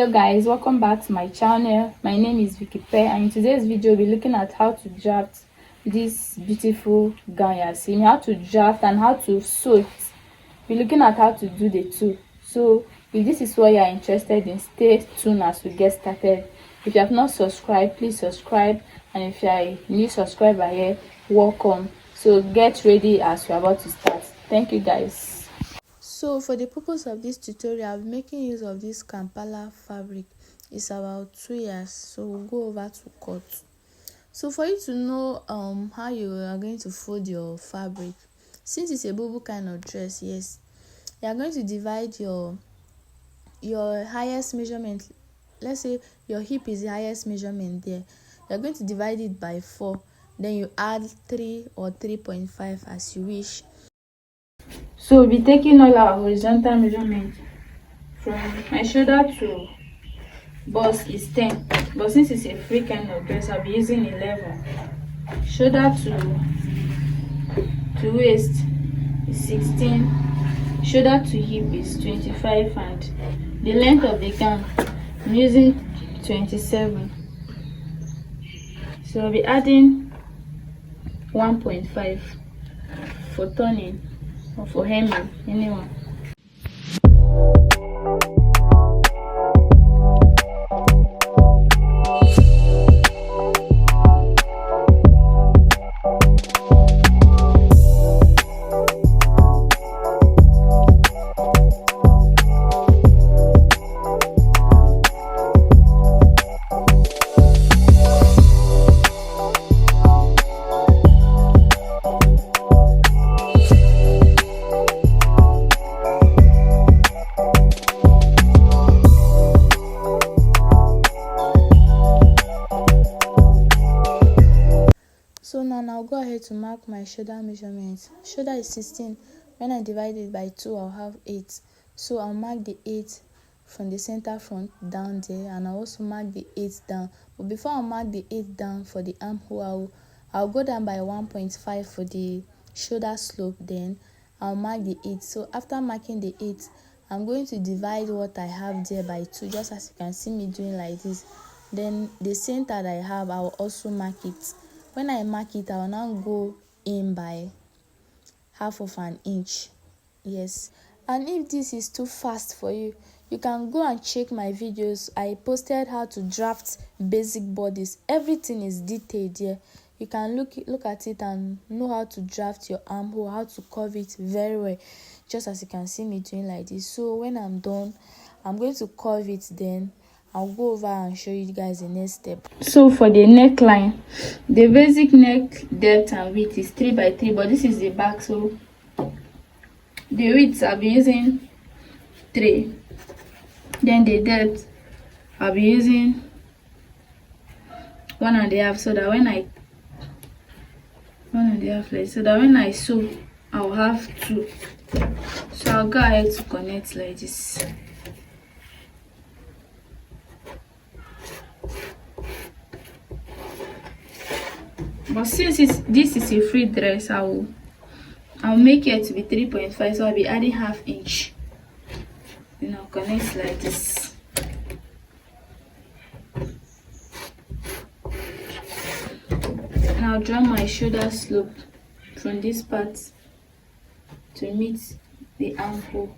Hello guys, welcome back to my channel. My name is Vicky and in today's video we'll be looking at how to draft this beautiful gown you're seeing, how to draft and how to sew it. We're looking at how to do the two. So if this is what you're interested in, stay tuned as we get started. If you have not subscribed, please subscribe, and if you're a new subscriber here, welcome. So get ready as we're about to start. Thank you guys. So for the purpose of this tutorial, I'll be making use of this Kampala fabric. It's about 2 years, so we'll go over to cut. So for you to know how you are going to fold your fabric, since it's a bubu kind of dress, yes, you are going to divide your highest measurement. Let's say your hip is the highest measurement there. You're going to divide it by 4, then you add 3 or 3.5 as you wish. So we'll be taking all our horizontal measurement. From my shoulder to bust is 10, but since it's a free kind of dress, I'll be using 11. Shoulder to waist is 16. Shoulder to hip is 25, and the length of the gown I'm using 27. So I'll be adding 1.5 for turning or for hemming, anyone. So now I'll go ahead to mark my shoulder measurement. Shoulder is 16. When I divide it by 2, I'll have 8. So I'll mark the 8 from the center front down there, and I'll also mark the 8 down. But before I mark the 8 down for the armhole, I'll go down by 1.5 for the shoulder slope. Then I'll mark the 8. So after marking the 8, I'm going to divide what I have there by 2, just as you can see me doing like this. Then the center that I have, I'll also mark it. When I mark it, I will now go in by half of an inch. Yes. And if this is too fast for you, you can go and check my videos. I posted how to draft basic bodies. Everything is detailed here. You can look at it and know how to draft your armhole, how to curve it very well, just as you can see me doing like this. So when I'm done, I'm going to curve it, then I'll go over and show you guys the next step. So for the neckline, the basic neck depth and width is 3 by 3, but this is the back, so the width I'll be using 3. Then the depth I'll be using 1.5, so that when I 1.5 like, so that when I sew, I'll have 2. So I'll go ahead to connect like this. But since this is a free dress, I'll make it to be 3.5, so I'll be adding half inch. Then I'll connect like this. And I'll draw my shoulder slope from this part to meet the armhole.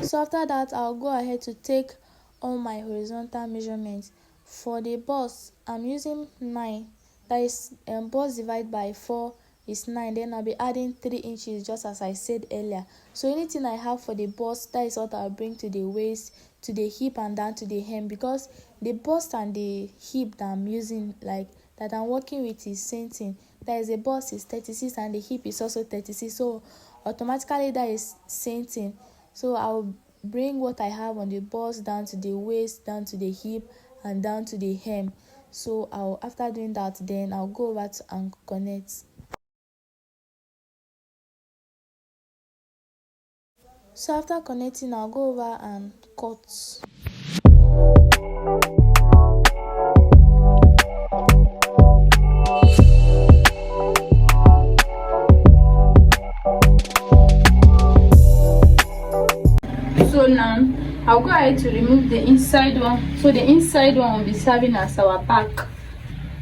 So after that, I'll go ahead to take all my horizontal measurements. For the bust, I'm using 9. That is bust divided by 4 is 9. Then I'll be adding 3 inches, just as I said earlier. So anything I have for the bust, that is what I'll bring to the waist, to the hip, and down to the hem, because the bust and the hip that I'm using, like that I'm working with, is same thing. That is, the bust is 36 and the hip is also 36, so automatically that is same thing. So I'll bring what I have on the bust down to the waist, down to the hip, and down to the hem. So after doing that, then I'll go over to and connect. So after connecting, I'll go over and cut. ahead to remove the inside one. So the inside one will be serving as our back,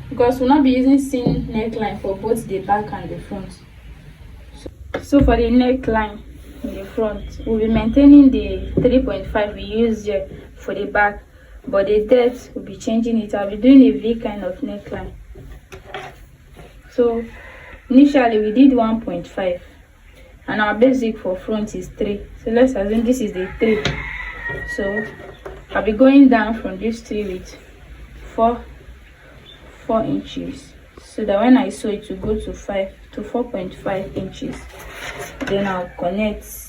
because we'll not be using seam neckline for both the back and the front. So for the neckline in the front, we'll be maintaining the 3.5 we used here for the back, but the depth will be changing it. I'll be doing a V kind of neckline. So initially we did 1.5 and our basic for front is 3. So let's assume this is the 3. So I'll be going down from this 3 with 4 inches, so that when I sew it will go to 4.5 inches. Then I'll connect.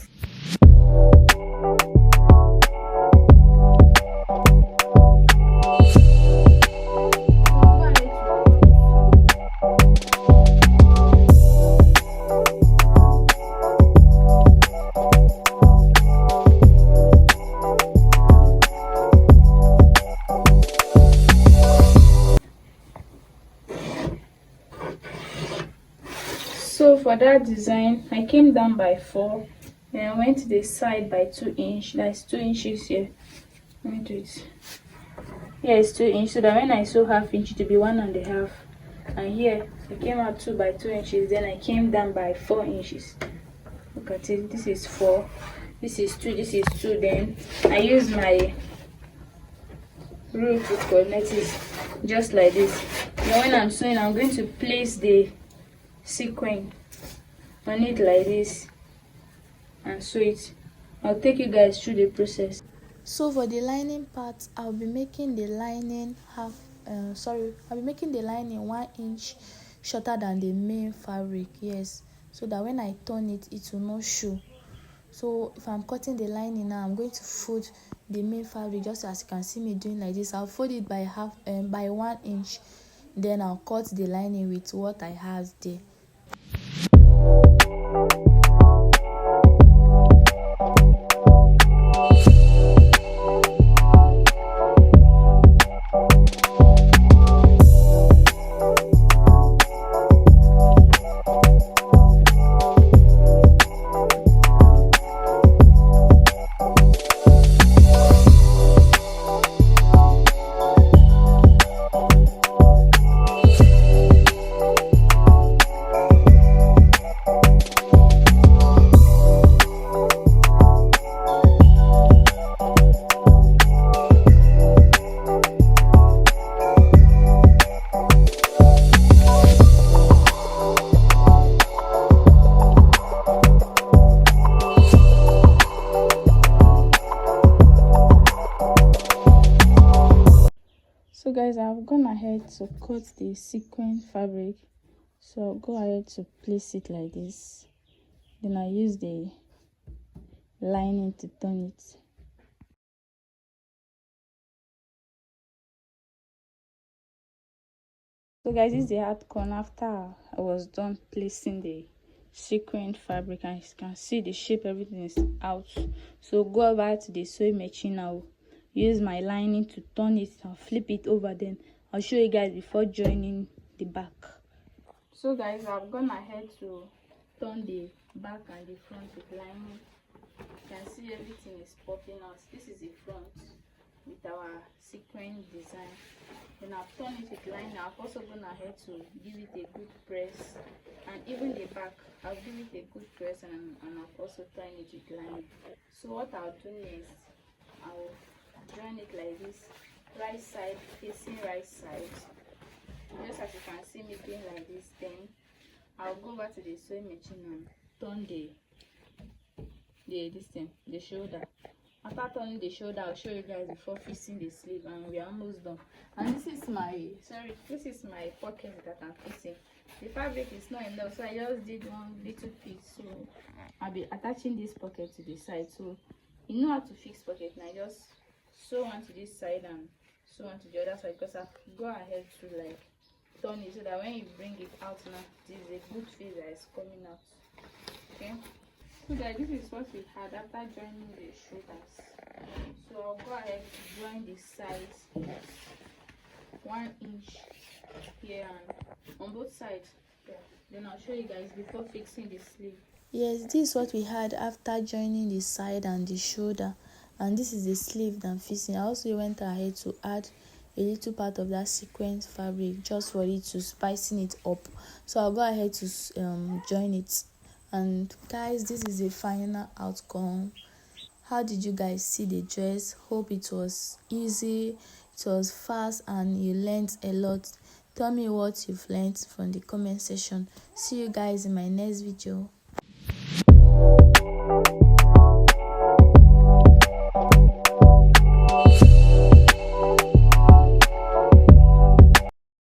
So for that design, I came down by 4, then I went to the side by 2 inches. That's 2 inches here. Let me do it. Here is 2 inches, so that when I sew half inch to be 1.5, and here I came out 2 by 2 inches. Then I came down by 4 inches. Look at it. This is 4. This is 2. This is 2. Then I use my rule to connect it just like this. Now when I'm sewing, I'm going to place the sequin on it like this and sew it. I'll take you guys through the process. So for the lining part, I'll be making the lining I'll be making the lining 1 inch shorter than the main fabric, yes, so that when I turn it, it will not show. So if I'm cutting the lining now, I'm going to fold the main fabric just as you can see me doing like this. I'll fold it by by 1 inch, then I'll cut the lining with what I have there. So guys, I've gone ahead to cut the sequin fabric, so I'll go ahead to place it like this. Then I use the lining to turn it. So guys, this is the hard corner after I was done placing the sequin fabric, and you can see the shape, everything is out. So go over to the sewing machine now, use my lining to turn it and flip it over. Then I'll show you guys before joining the back. So guys, I've gone ahead to turn the back and the front with lining. You can see everything is popping out. This is the front with our sequin design. Then I've turned it with lining. I've also gone ahead to give it a good press, and even the back I'll give it a good press, and I've also turned it with lining. So what I'll do next, I'll join it like this, right side facing right side, just as you can see me doing like this. Then I'll go back to the sewing machine and turn the shoulder. After turning the shoulder, I'll show you guys before fixing the sleeve, and we are almost done. And this is my pocket that I'm fixing. The fabric is not enough, so I just did one little piece. So I'll be attaching this pocket to the side. So you know how to fix pocket now. Just sew one to this side and sew one to the other side, because I go ahead to like turn it so that when you bring it out now, this is a good face that is coming out. Okay, so guys, this is what we had after joining the shoulders. So I'll go ahead to join the sides 1 inch here and on both sides. Yeah. Then I'll show you guys before fixing the sleeve. Yes, this is what we had after joining the side and the shoulder. and this is the sleeve that I'm fixing. I also went ahead to add a little part of that sequence fabric just for it to spicing it up. So I'll go ahead to join it. And guys, this is the final outcome. How did you guys see the dress? Hope it was easy, it was fast, and you learned a lot. Tell me what you've learned from the comment section. See you guys in my next video.